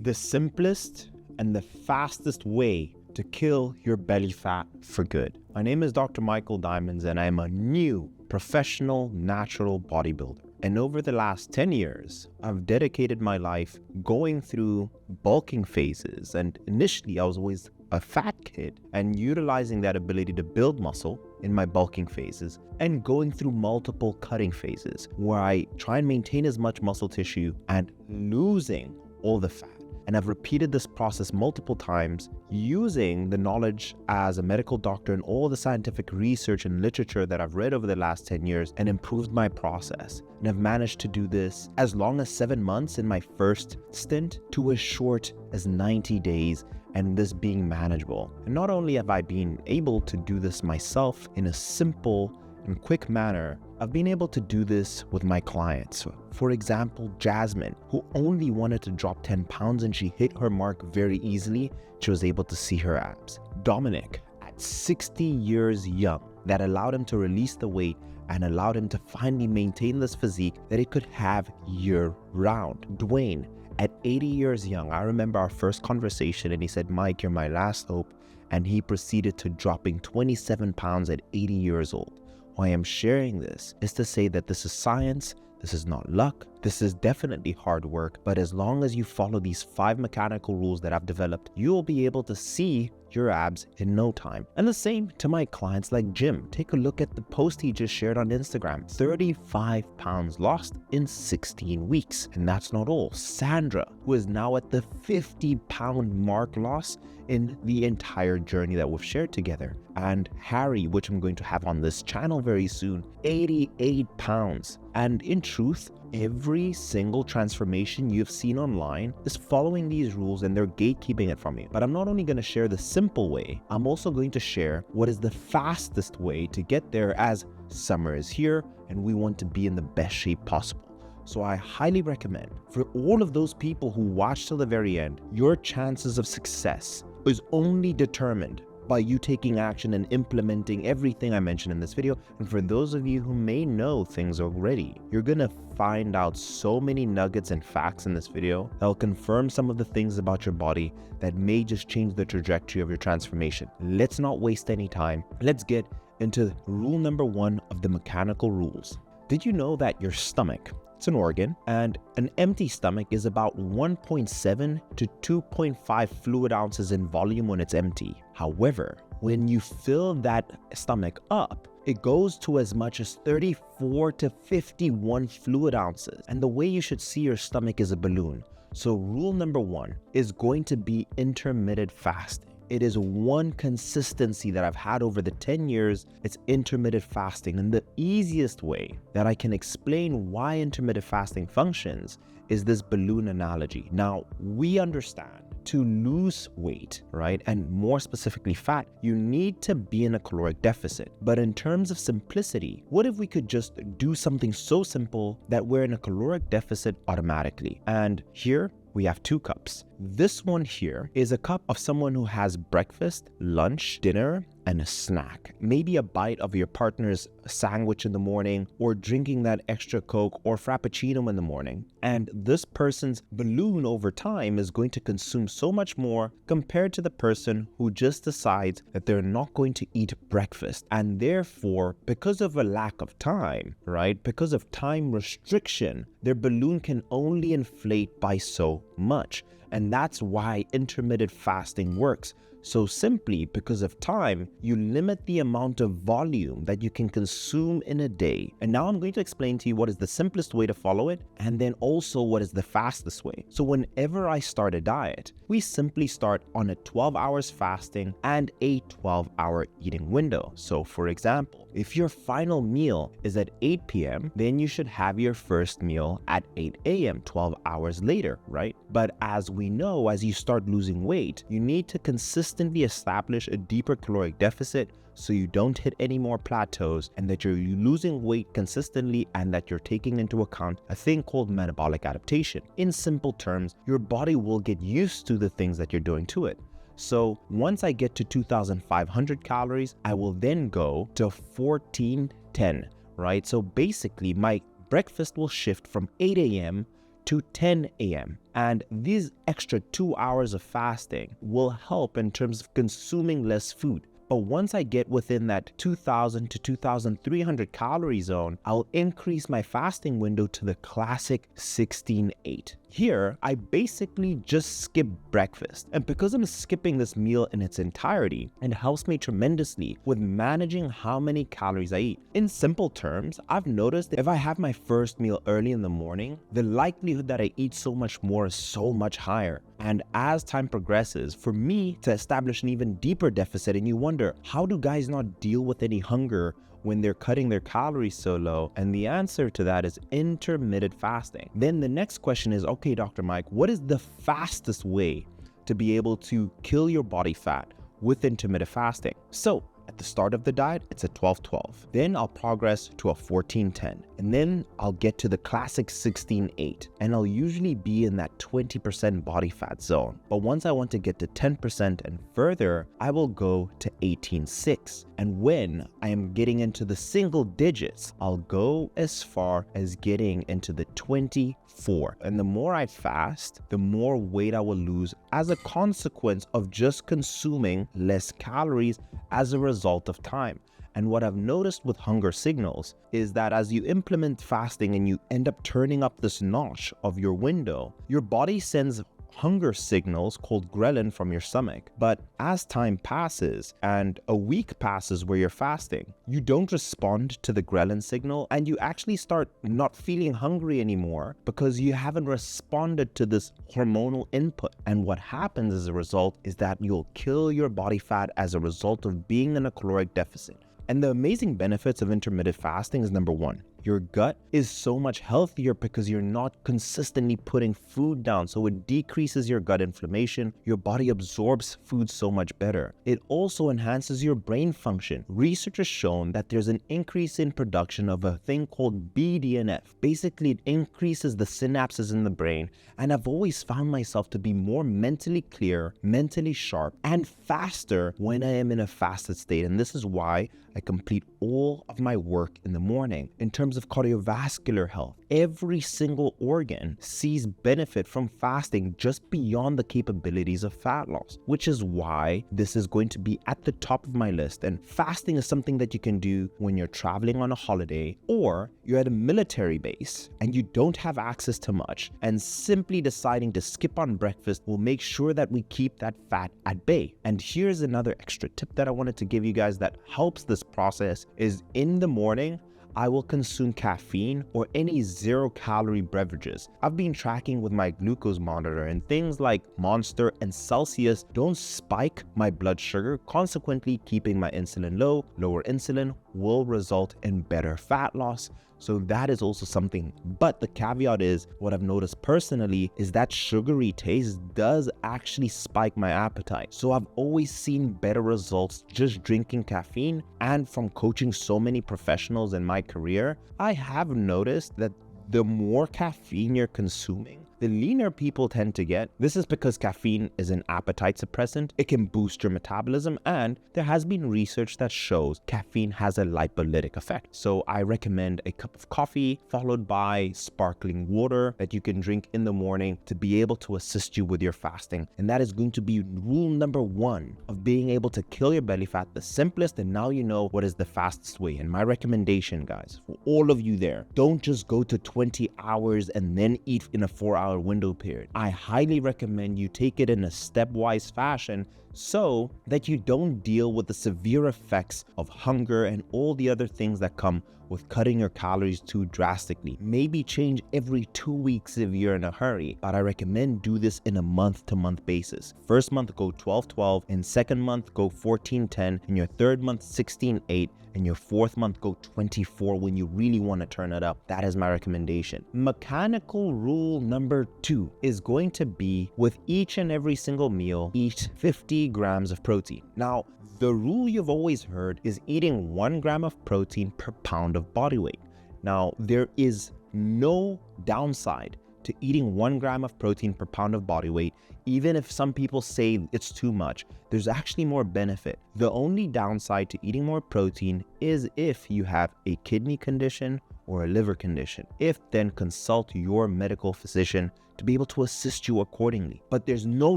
The simplest and the fastest way to kill your belly fat for good. My name is Dr. Michael Diamonds and I'm a new professional natural bodybuilder. And over the last 10 years, I've dedicated my life going through bulking phases. And initially, I was always a fat kid and utilizing that ability to build muscle in my bulking phases and going through multiple cutting phases where I try and maintain as much muscle tissue and losing all the fat. And I've repeated this process multiple times using the knowledge as a medical doctor and all the scientific research and literature that I've read over the last 10 years and improved my process. And I've managed to do this as long as 7 months in my first stint to as short as 90 days, and this being manageable. And not only have I been able to do this myself in a simple and quick manner, I've been able to do this with my clients. For example, Jasmine, who only wanted to drop 10 pounds and she hit her mark very easily. She was able to see her abs. Dominic, at 60 years young, that allowed him to release the weight and allowed him to finally maintain this physique that he could have year round. Dwayne, at 80 years young, I remember our first conversation and he said, "Mike, you're my last hope." And he proceeded to dropping 27 pounds at 80 years old. Why I'm sharing this is to say that this is science, this is not luck, this is definitely hard work, but as long as you follow these 5 mechanical rules that I've developed, you will be able to see your abs in no time. And the same to my clients like Jim. Take a look at the post he just shared on Instagram. 35 pounds lost in 16 weeks. And that's not all. Sandra, who is now at the 50-pound mark loss in the entire journey that we've shared together. And Harry, which I'm going to have on this channel very soon, 88 pounds. And in truth, every single transformation you've seen online is following these rules and they're gatekeeping it from you. But I'm not only going to share the simple way, I'm also going to share what is the fastest way to get there, as summer is here and we want to be in the best shape possible. So I highly recommend for all of those people who watch till the very end, your chances of success is only determined by you taking action and implementing everything I mentioned in this video. And for those of you who may know things already, you're gonna find out so many nuggets and facts in this video that'll confirm some of the things about your body that may just change the trajectory of your transformation. Let's not waste any time. Let's get into rule number 1 of the mechanical rules. Did you know that your stomach, it's an organ, and an empty stomach is about 1.7 to 2.5 fluid ounces in volume when it's empty. However, when you fill that stomach up, it goes to as much as 34 to 51 fluid ounces. And the way you should see your stomach is a balloon. So rule number 1 is going to be intermittent fasting. It is one consistency that I've had over the 10 years. It's intermittent fasting. And the easiest way that I can explain why intermittent fasting functions is this balloon analogy. Now, we understand to lose weight, right, and more specifically fat, you need to be in a caloric deficit. But in terms of simplicity, what if we could just do something so simple that we're in a caloric deficit automatically? And here, we have 2 cups. This one here is a cup of someone who has breakfast, lunch, dinner, and a snack. Maybe a bite of your partner's sandwich in the morning, or drinking that extra Coke or Frappuccino in the morning. And this person's balloon over time is going to consume so much more compared to the person who just decides that they're not going to eat breakfast. And therefore, because of a lack of time, right, because of time restriction, their balloon can only inflate by so much. And that's why intermittent fasting works. So simply because of time, you limit the amount of volume that you can consume in a day. And now I'm going to explain to you what is the simplest way to follow it, and then also what is the fastest way. So whenever I start a diet, we simply start on a 12 hours fasting and a 12-hour eating window. So for example, if your final meal is at 8 p.m., then you should have your first meal at 8 a.m., 12 hours later, right? But as we know, as you start losing weight, you need to consistently establish a deeper caloric deficit so you don't hit any more plateaus, and that you're losing weight consistently, and that you're taking into account a thing called metabolic adaptation. In simple terms, your body will get used to the things that you're doing to it. So once I get to 2,500 calories, I will then go to 1410, right? So basically my breakfast will shift from 8 a.m. to 10 a.m. And these extra 2 hours of fasting will help in terms of consuming less food. But once I get within that 2,000 to 2,300 calorie zone, I'll increase my fasting window to the classic 16-8. Here, I basically just skip breakfast. And because I'm skipping this meal in its entirety, it helps me tremendously with managing how many calories I eat. In simple terms, I've noticed that if I have my first meal early in the morning, the likelihood that I eat so much more is so much higher. And as time progresses, for me to establish an even deeper deficit, and you wonder, how do guys not deal with any hunger when they're cutting their calories so low? And the answer to that is intermittent fasting. Then the next question is, okay, Dr. Mike, what is the fastest way to be able to kill your body fat with intermittent fasting? So at the start of the diet, it's a 12-12. Then I'll progress to a 14-10. And then I'll get to the classic 16-8. And I'll usually be in that 20% body fat zone. But once I want to get to 10% and further, I will go to 18-6. And when I am getting into the single digits, I'll go as far as getting into the 24. And the more I fast, the more weight I will lose as a consequence of just consuming less calories as a result of time. And what I've noticed with hunger signals is that as you implement fasting and you end up turning up this notch of your window, your body sends hunger signals called ghrelin from your stomach. But as time passes and a week passes where you're fasting, you don't respond to the ghrelin signal and you actually start not feeling hungry anymore because you haven't responded to this hormonal input. And what happens as a result is that you'll kill your body fat as a result of being in a caloric deficit. And the amazing benefits of intermittent fasting is number one, your gut is so much healthier because you're not consistently putting food down. So it decreases your gut inflammation. Your body absorbs food so much better. It also enhances your brain function. Research has shown that there's an increase in production of a thing called BDNF. Basically, it increases the synapses in the brain. And I've always found myself to be more mentally clear, mentally sharp, and faster when I am in a fasted state. And this is why I complete all of my work in the morning. In terms of cardiovascular health, every single organ sees benefit from fasting just beyond the capabilities of fat loss, which is why this is going to be at the top of my list. And fasting is something that you can do when you're traveling on a holiday or you're at a military base and you don't have access to much, and simply deciding to skip on breakfast will make sure that we keep that fat at bay. And here's another extra tip that I wanted to give you guys that helps this process is in the morning, I will consume caffeine or any 0-calorie beverages. I've been tracking with my glucose monitor, and things like Monster and Celsius don't spike my blood sugar, consequently keeping my insulin low. Lower insulin will result in better fat loss. So that is also something. But the caveat is, what I've noticed personally is that sugary taste does actually spike my appetite. So I've always seen better results just drinking caffeine. And from coaching so many professionals in my career, I have noticed that the more caffeine you're consuming, the leaner people tend to get. This is because caffeine is an appetite suppressant. It can boost your metabolism, and there has been research that shows caffeine has a lipolytic effect. So I recommend a cup of coffee followed by sparkling water that you can drink in the morning to be able to assist you with your fasting. And that is going to be rule number one of being able to kill your belly fat, the simplest, and now you know what is the fastest way. And my recommendation, guys, for all of you there, don't just go to 20 hours and then eat in a 4-hour window period. I highly recommend you take it in a stepwise fashion so that you don't deal with the severe effects of hunger and all the other things that come with cutting your calories too drastically. Maybe change every 2 weeks if you're in a hurry, but I recommend do this in a month-to-month basis. First month, go 12-12. In second month, go 14-10. In your third month, 16-8. In your fourth month, go 24 when you really want to turn it up. That is my recommendation. Mechanical rule number 2 is going to be with each and every single meal, eat 50 grams of protein. Now, the rule you've always heard is eating 1 gram of protein per pound of body weight. Now, there is no downside to eating 1 gram of protein per pound of body weight. Even if some people say it's too much, there's actually more benefit. The only downside to eating more protein is if you have a kidney condition or a liver condition. If then, consult your medical physician to be able to assist you accordingly. But there's no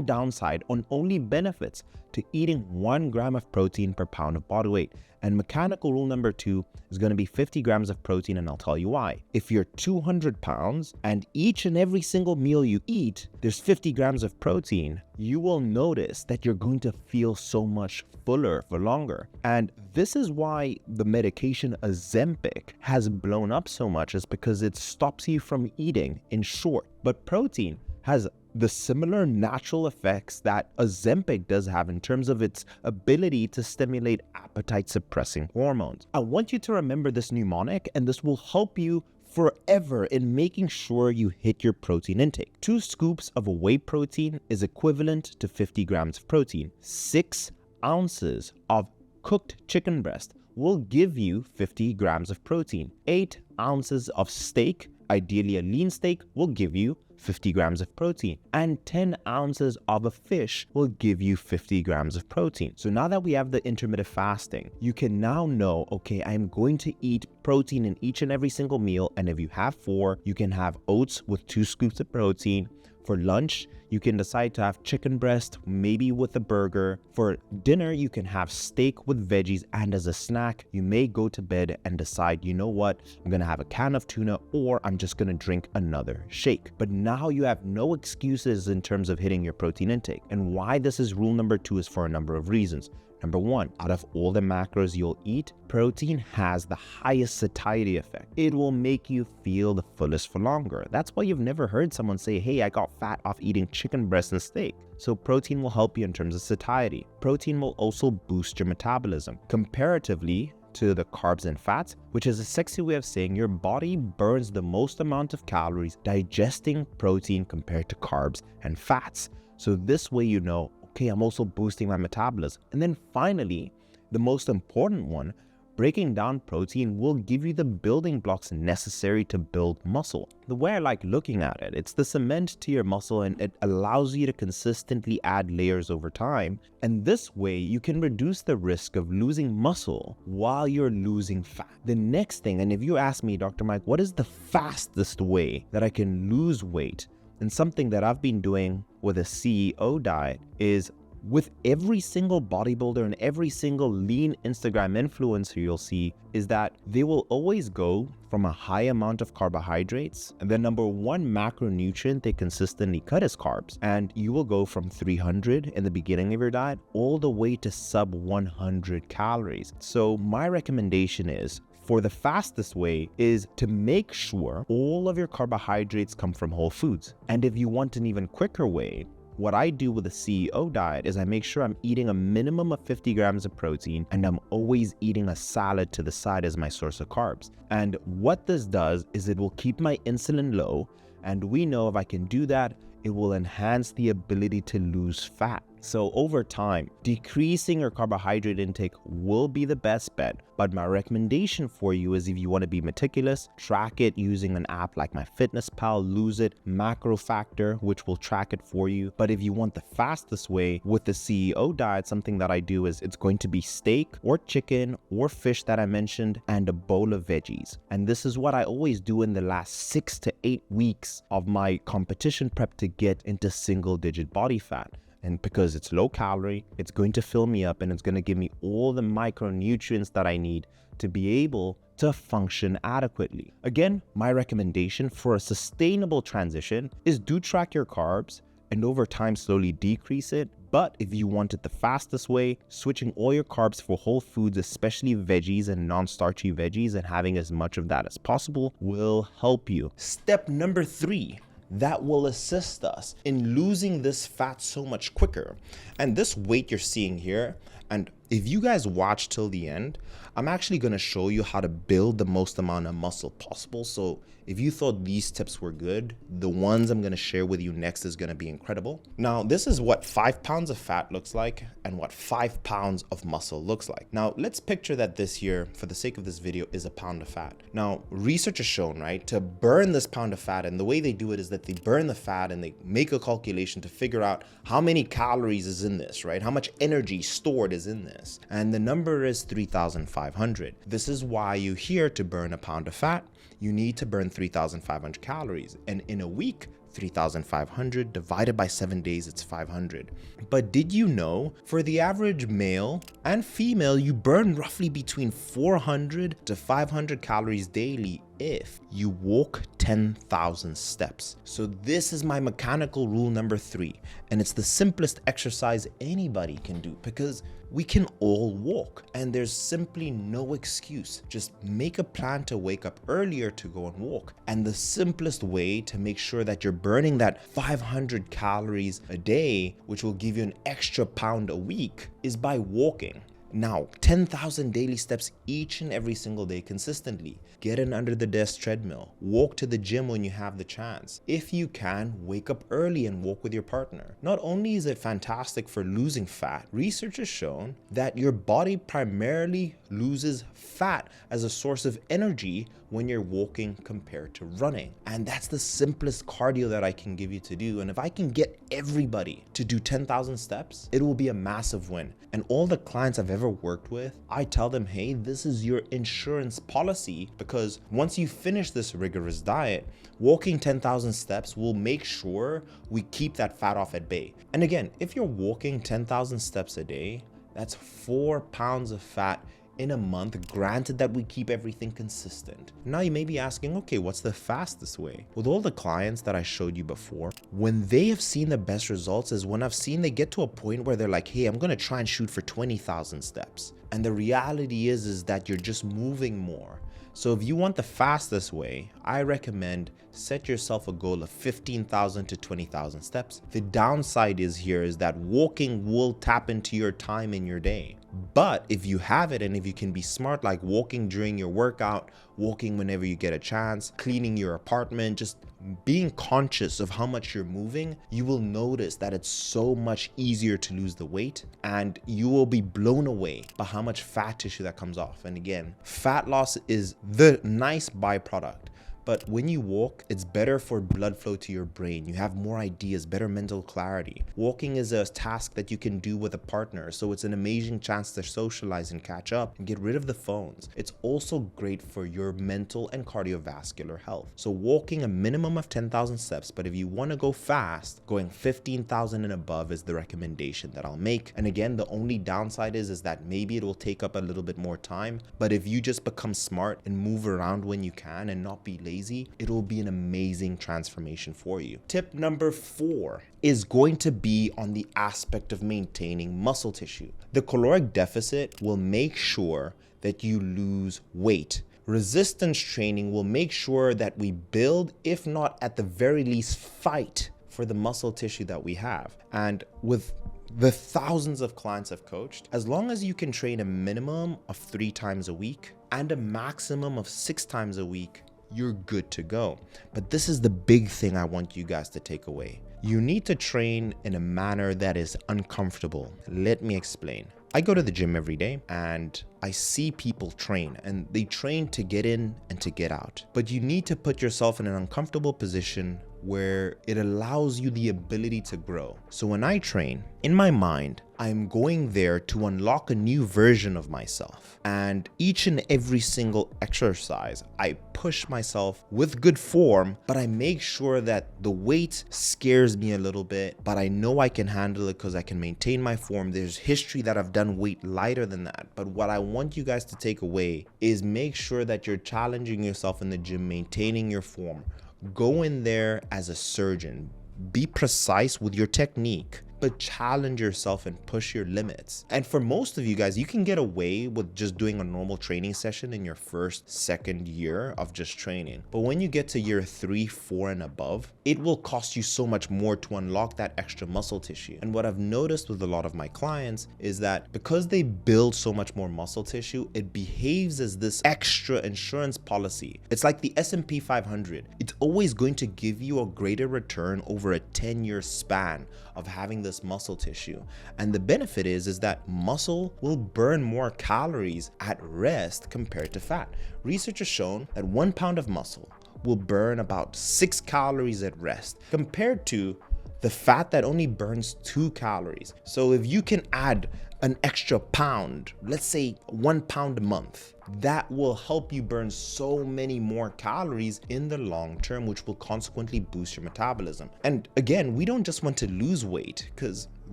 downside on only benefits to eating 1 gram of protein per pound of body weight. And mechanical rule number 2 is going to be 50 grams of protein, and I'll tell you why. If you're 200 pounds and each and every single meal you eat, there's 50 grams of protein, you will notice that you're going to feel so much fuller for longer. And this is why the medication Ozempic has blown up so much, is because it stops you from eating in short. But protein has the similar natural effects that Ozempic does have in terms of its ability to stimulate appetite suppressing hormones. I want you to remember this mnemonic, and this will help you forever in making sure you hit your protein intake. 2 scoops of whey protein is equivalent to 50 grams of protein. 6 ounces of cooked chicken breast will give you 50 grams of protein. 8 ounces of steak, ideally a lean steak, will give you 50 grams of protein, and 10 ounces of a fish will give you 50 grams of protein. So now that we have the intermittent fasting, you can now know, okay, I'm going to eat protein in each and every single meal. And if you have 4, you can have oats with 2 scoops of protein. For lunch, you can decide to have chicken breast, maybe with a burger. For dinner, you can have steak with veggies. And as a snack, you may go to bed and decide, you know what, I'm going to have a can of tuna, or I'm just going to drink another shake. But now you have no excuses in terms of hitting your protein intake. And why this is rule number 2 is for a number of reasons. Number 1, out of all the macros you'll eat, protein has the highest satiety effect. It will make you feel the fullest for longer. That's why you've never heard someone say, hey, I got fat off eating chicken breast and steak. So protein will help you in terms of satiety. Protein will also boost your metabolism comparatively to the carbs and fats, which is a sexy way of saying your body burns the most amount of calories digesting protein compared to carbs and fats. So this way, you know, okay, I'm also boosting my metabolism. And then finally, the most important one, breaking down protein will give you the building blocks necessary to build muscle. The way I like looking at it, it's the cement to your muscle, and it allows you to consistently add layers over time. And this way, you can reduce the risk of losing muscle while you're losing fat. The next thing, and if you ask me, Dr. Mike, what is the fastest way that I can lose weight? And something that I've been doing with a CEO diet is, with every single bodybuilder and every single lean Instagram influencer you'll see, is that they will always go from a high amount of carbohydrates, and the number 1 macronutrient they consistently cut is carbs. And you will go from 300 in the beginning of your diet all the way to sub 100 calories. So my recommendation is, for the fastest way, is to make sure all of your carbohydrates come from whole foods. And if you want an even quicker way, what I do with a CEO diet is I make sure I'm eating a minimum of 50 grams of protein, and I'm always eating a salad to the side as my source of carbs. And what this does is it will keep my insulin low, and we know if I can do that, it will enhance the ability to lose fat. So over time, decreasing your carbohydrate intake will be the best bet. But my recommendation for you is, if you want to be meticulous, track it using an app like MyFitnessPal, Lose It, Macro Factor, which will track it for you. But if you want the fastest way with the CEO diet, something that I do is, it's going to be steak or chicken or fish that I mentioned, and a bowl of veggies. And this is what I always do in the last 6 to 8 weeks of my competition prep to get into single-digit body fat. And because it's low calorie, it's going to fill me up, and it's going to give me all the micronutrients that I need to be able to function adequately. Again, my recommendation for a sustainable transition is, do track your carbs and over time slowly decrease it. But if you want it the fastest way, switching all your carbs for whole foods, especially veggies and non-starchy veggies, and having as much of that as possible will help you. Step number 3. That will assist us in losing this fat so much quicker. And this weight you're seeing here, and if you guys watch till the end, I'm actually going to show you how to build the most amount of muscle possible. So if you thought these tips were good, the ones I'm going to share with you next is going to be incredible. Now, this is what 5 pounds of fat looks like and what 5 pounds of muscle looks like. Now, let's picture that this here, for the sake of this video, is a pound of fat. Now, research has shown, right, to burn this pound of fat, and the way they do it is that they burn the fat and they make a calculation to figure out how many calories is in this, right? How much energy stored is is in this, and the number is 3,500. This is why you hear to burn a pound of fat, you need to burn 3,500 calories, and in a week, 3,500 divided by 7 days, it's 500. But did you know for the average male and female, you burn roughly between 400 to 500 calories daily if you walk 10,000 steps. So this is my mechanical rule number 3, and it's the simplest exercise anybody can do because we can all walk and there's simply no excuse. Just make a plan to wake up earlier to go and walk. And the simplest way to make sure that you're burning that 500 calories a day, which will give you an extra pound a week, is by walking. Now, 10,000 daily steps each and every single day consistently. Get an under the desk treadmill. Walk to the gym when you have the chance. If you can, wake up early and walk with your partner. Not only is it fantastic for losing fat, research has shown that your body primarily loses fat as a source of energy when you're walking compared to running. And that's the simplest cardio that I can give you to do. And if I can get everybody to do 10,000 steps, it will be a massive win. And all the clients I've ever worked with, I tell them, hey, this is your insurance policy, because once you finish this rigorous diet, walking 10,000 steps will make sure we keep that fat off at bay. And again, if you're walking 10,000 steps a day, that's 4 pounds of fat in a month, granted that we keep everything consistent. Now you may be asking, okay, what's the fastest way? With all the clients that I showed you before, when they have seen the best results is when I've seen they get to a point where they're like, hey, I'm gonna try and shoot for 20,000 steps. And the reality is that you're just moving more. So if you want the fastest way, I recommend set yourself a goal of 15,000 to 20,000 steps. The downside is that walking will tap into your time in your day. But if you have it and if you can be smart, like walking during your workout, walking whenever you get a chance, cleaning your apartment, just being conscious of how much you're moving, you will notice that it's so much easier to lose the weight and you will be blown away by how much fat tissue that comes off. And again, fat loss is the nice byproduct. But when you walk, it's better for blood flow to your brain. You have more ideas, better mental clarity. Walking is a task that you can do with a partner, so it's an amazing chance to socialize and catch up and get rid of the phones. It's also great for your mental and cardiovascular health. So walking a minimum of 10,000 steps, but if you want to go fast, going 15,000 and above is the recommendation that I'll make. And again, the only downside is that maybe it will take up a little bit more time, but if you just become smart and move around when you can and not be lazy, it will be an amazing transformation for you. Tip number 4 is going to be on the aspect of maintaining muscle tissue. The caloric deficit will make sure that you lose weight. Resistance training will make sure that we build, if not at the very least fight, for the muscle tissue that we have. And with the thousands of clients I've coached, as long as you can train a minimum of 3 times a week and a maximum of 6 times a week, you're good to go. But this is the big thing I want you guys to take away. You need to train in a manner that is uncomfortable. Let me explain. I go to the gym every day and I see people train, and they train to get in and to get out. But you need to put yourself in an uncomfortable position where it allows you the ability to grow. So when I train, in my mind, I'm going there to unlock a new version of myself. And each and every single exercise, I push myself with good form, but I make sure that the weight scares me a little bit, but I know I can handle it because I can maintain my form. There's history that I've done weight lighter than that. But what I want you guys to take away is make sure that you're challenging yourself in the gym, maintaining your form. Go in there as a surgeon. Be precise with your technique, but challenge yourself and push your limits. And for most of you guys, you can get away with just doing a normal training session in your first, second year of just training. But when you get to year 3, 4 and above, it will cost you so much more to unlock that extra muscle tissue. And what I've noticed with a lot of my clients is that because they build so much more muscle tissue, it behaves as this extra insurance policy. It's like the S&P 500. It's always going to give you a greater return over a 10-year span of having this muscle tissue. And the benefit is that muscle will burn more calories at rest compared to fat. Research has shown that 1 pound of muscle will burn about 6 calories at rest compared to the fat that only burns 2 calories. So if you can add an extra pound, let's say 1 pound a month, that will help you burn so many more calories in the long term, which will consequently boost your metabolism. And again, we don't just want to lose weight, because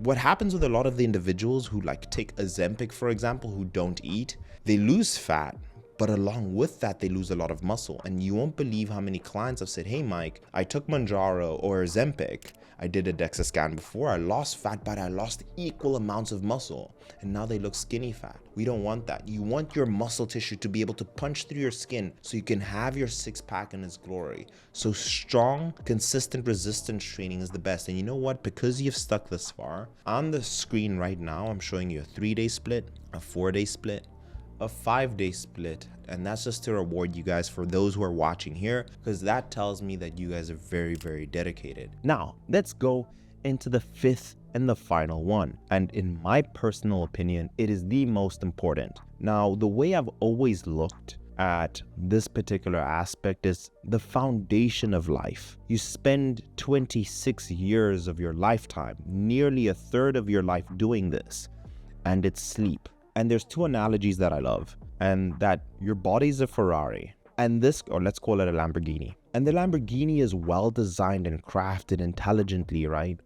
what happens with a lot of the individuals who like take Ozempic, for example, who don't eat, they lose fat, but along with that, they lose a lot of muscle. And you won't believe how many clients have said, hey, Mike, I took Manjaro or Ozempic. I did a DEXA scan before. I lost fat, but I lost equal amounts of muscle. And now they look skinny fat. We don't want that. You want your muscle tissue to be able to punch through your skin so you can have your 6-pack in its glory. So strong, consistent resistance training is the best. And you know what? Because you've stuck this far, on the screen right now, I'm showing you a 3-day split, a 4-day split, a 5-day split, and that's just to reward you guys for those who are watching here, because that tells me that you guys are very, very dedicated. Now, let's go into the 5th and the final one, and in my personal opinion, it is the most important. Now, the way I've always looked at this particular aspect is the foundation of life. You spend 26 years of your lifetime, nearly a third of your life doing this, and it's sleep. And there's 2 analogies that I love, and that your body's a Ferrari, and this, or let's call it a Lamborghini. And the Lamborghini is well designed and crafted intelligently, right?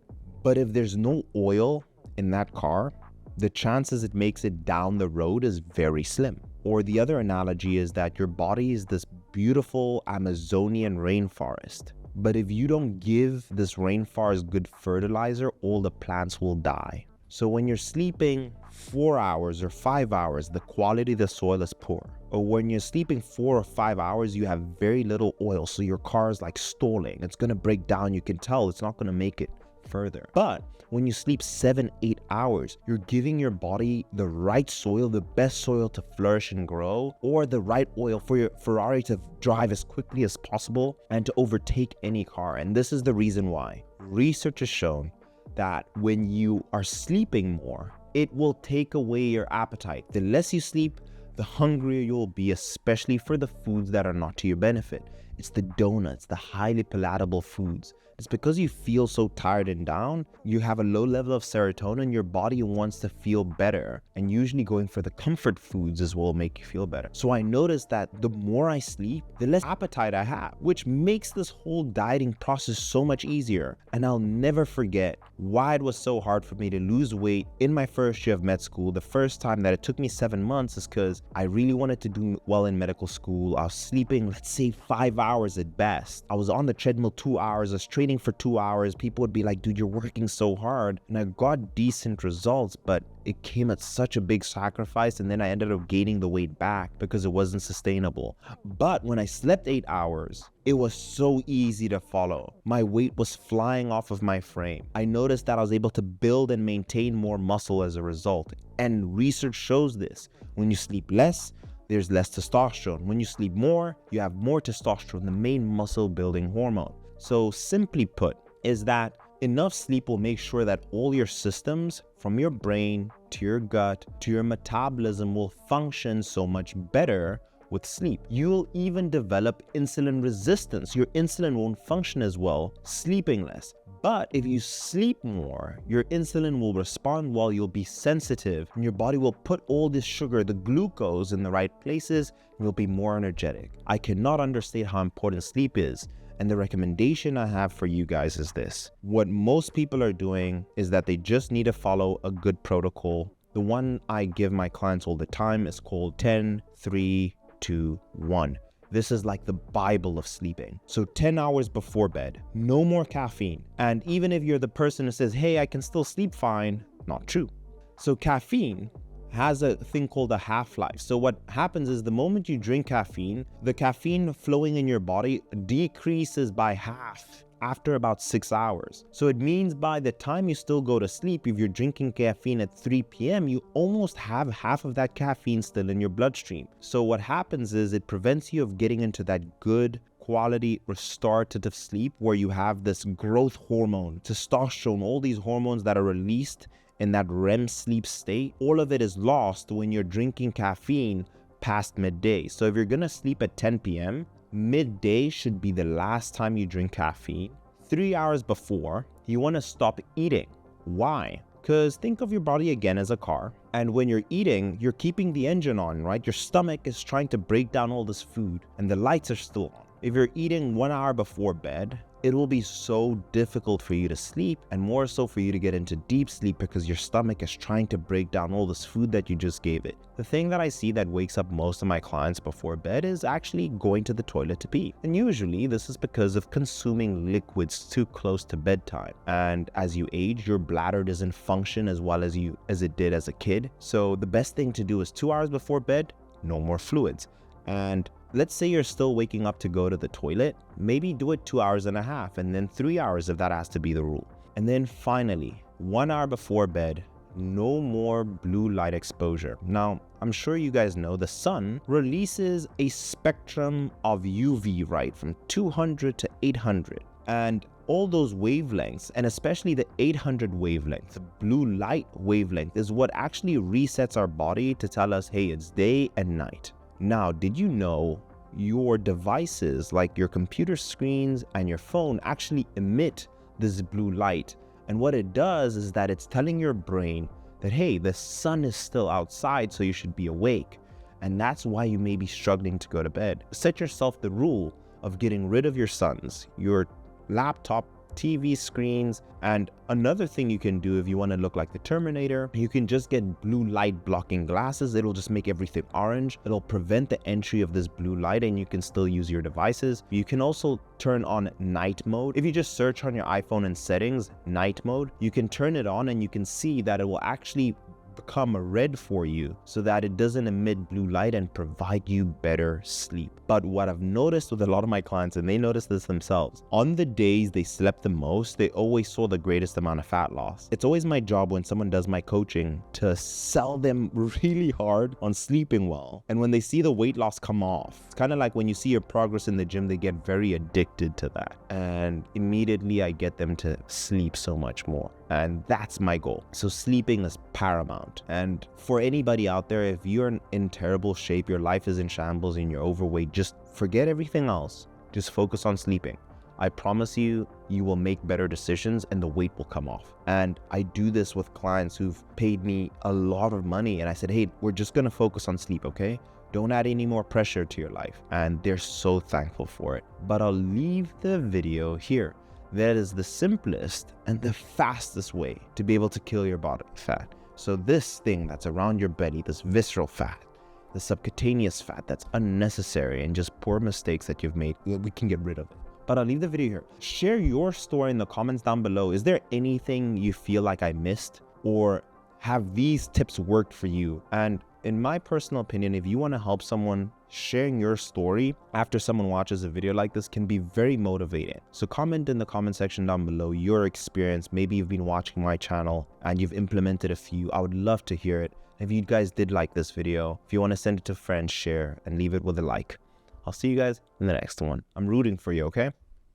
But if there's no oil in that car, the chances it makes it down the road is very slim. Or the other analogy is that your body is this beautiful Amazonian rainforest. But if you don't give this rainforest good fertilizer, all the plants will die. So when you're sleeping 4 hours or 5 hours, the quality of the soil is poor. Or when you're sleeping 4 or 5 hours, you have very little oil, so your car is like stalling. It's gonna break down. You can tell it's not gonna make it further. But when you sleep 7-8 hours, you're giving your body the right soil, the best soil to flourish and grow, or the right oil for your Ferrari to drive as quickly as possible and to overtake any car. And this is the reason why. Research has shown that when you are sleeping more, it will take away your appetite. The less you sleep, the hungrier you'll be, especially for the foods that are not to your benefit. It's the donuts, the highly palatable foods. It's because you feel so tired and down, you have a low level of serotonin, your body wants to feel better. And usually going for the comfort foods is what will make you feel better. So I noticed that the more I sleep, the less appetite I have, which makes this whole dieting process so much easier. And I'll never forget why it was so hard for me to lose weight in my first year of med school. The first time that it took me 7 months is because I really wanted to do well in medical school. I was sleeping, let's say 5 hours at best. I was on the treadmill 2 hours, I was training for 2 hours. People would be like, dude, you're working so hard. And I got decent results, but it came at such a big sacrifice. And then I ended up gaining the weight back because it wasn't sustainable. But when I slept 8 hours, it was so easy to follow. My weight was flying off of my frame. I noticed that I was able to build and maintain more muscle as a result. And research shows this. When you sleep less, there's less testosterone. When you sleep more, you have more testosterone, the main muscle building hormone. So simply put, is that enough sleep will make sure that all your systems, from your brain to your gut to your metabolism, will function so much better with sleep. You'll even develop insulin resistance. Your insulin won't function as well sleeping less. But if you sleep more, your insulin will respond well, you'll be sensitive, and your body will put all this sugar, the glucose, in the right places, and you'll be more energetic. I cannot understate how important sleep is. And the recommendation I have for you guys is this. What most people are doing is that they just need to follow a good protocol. The one I give my clients all the time is called 10, 3, 2, 1. This is like the Bible of sleeping. So 10 hours before bed, no more caffeine. And even if you're the person who says, hey, I can still sleep fine, not true. So caffeine has a thing called a half-life. So what happens is the moment you drink caffeine, the caffeine flowing in your body decreases by half after about 6 hours. So it means by the time you still go to sleep, if you're drinking caffeine at 3 p.m., you almost have half of that caffeine still in your bloodstream. So what happens is it prevents you of getting into that good quality restorative sleep where you have this growth hormone, testosterone, all these hormones that are released in that REM sleep state. All of it is lost when you're drinking caffeine past midday. So if you're gonna sleep at 10 p.m., midday should be the last time you drink caffeine. 3 hours before, You want to stop eating. Why? Because think of your body again as a car. And when you're eating, you're keeping the engine on, right? Your stomach is trying to break down all this food and the lights are still on. If you're eating 1 hour before bed, it will be so difficult for you to sleep, and more so for you to get into deep sleep because your stomach is trying to break down all this food that you just gave it. The thing that I see that wakes up most of my clients before bed is actually going to the toilet to pee. And usually this is because of consuming liquids too close to bedtime. And as you age, your bladder doesn't function as well as it did as a kid. So the best thing to do is 2 hours before bed, no more fluids. And let's say you're still waking up to go to the toilet, maybe do it 2.5 hours and then 3 hours if that has to be the rule. And then finally, 1 hour before bed, no more blue light exposure. Now, I'm sure you guys know the sun releases a spectrum of UV light from 200 to 800. And all those wavelengths, and especially the 800 wavelength, the blue light wavelength, is what actually resets our body to tell us, hey, it's day and night. Now, did you know your devices like your computer screens and your phone actually emit this blue light? And what it does is that it's telling your brain that, hey, the sun is still outside, so you should be awake. And that's why you may be struggling to go to bed. Set yourself the rule of getting rid of your suns, your laptop, TV screens. And another thing you can do if you want to look like the Terminator, you can just get blue light blocking glasses. It'll just make everything orange. It'll prevent the entry of this blue light and you can still use your devices. You can also turn on night mode. If you just search on your iPhone in settings, night mode, you can turn it on and you can see that it will actually become red for you so that it doesn't emit blue light and provide you better sleep. But what I've noticed with a lot of my clients, and they notice this themselves, on the days they slept the most, they always saw the greatest amount of fat loss. It's always my job when someone does my coaching to sell them really hard on sleeping well. And when they see the weight loss come off, it's kind of like when you see your progress in the gym, they get very addicted to that. And immediately I get them to sleep so much more. And that's my goal. So sleeping is paramount. And for anybody out there, if you're in terrible shape, your life is in shambles and you're overweight, just forget everything else. Just focus on sleeping. I promise you, you will make better decisions and the weight will come off. And I do this with clients who've paid me a lot of money. And I said, hey, we're just going to focus on sleep, okay? Don't add any more pressure to your life. And they're so thankful for it. But I'll leave the video here. That is the simplest and the fastest way to be able to kill your body fat. So this thing that's around your belly, this visceral fat, the subcutaneous fat that's unnecessary and just poor mistakes that you've made, we can get rid of it. But I'll leave the video here. Share your story in the comments down below. Is there anything you feel like I missed, or have these tips worked for you? And in my personal opinion, if you want to help someone, sharing your story after someone watches a video like this can be very motivating. So comment in the comment section down below your experience. Maybe you've been watching my channel and you've implemented a few. I would love to hear it. If you guys did like this video, if you want to send it to friends, share and leave it with a like. I'll see you guys in the next one. I'm rooting for you, okay?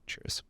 Cheers.